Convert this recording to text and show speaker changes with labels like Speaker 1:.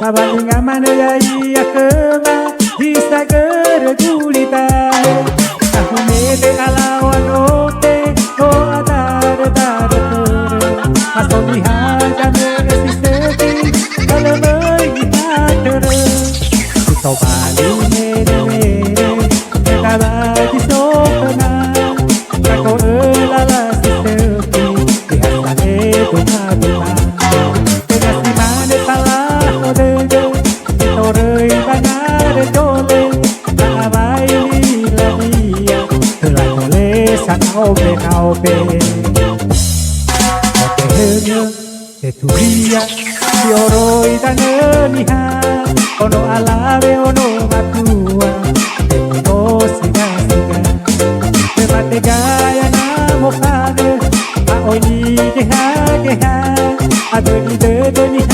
Speaker 1: mabalinga mana ya iya kema bisa gergulita aku mete alawan ote o adar dar masuk lihat kami siseti kalau melihat kita balik mere kita bagi sopena kako elala siseti lihat itu mabima kasih mana salah odege kita rei banar jole abai lila dia telah jole sanaupe naupe hanya eturia fioroi daneniha ono alave ono matua eno siga siga temate gaya namo kade aoni geha geha adoni de doni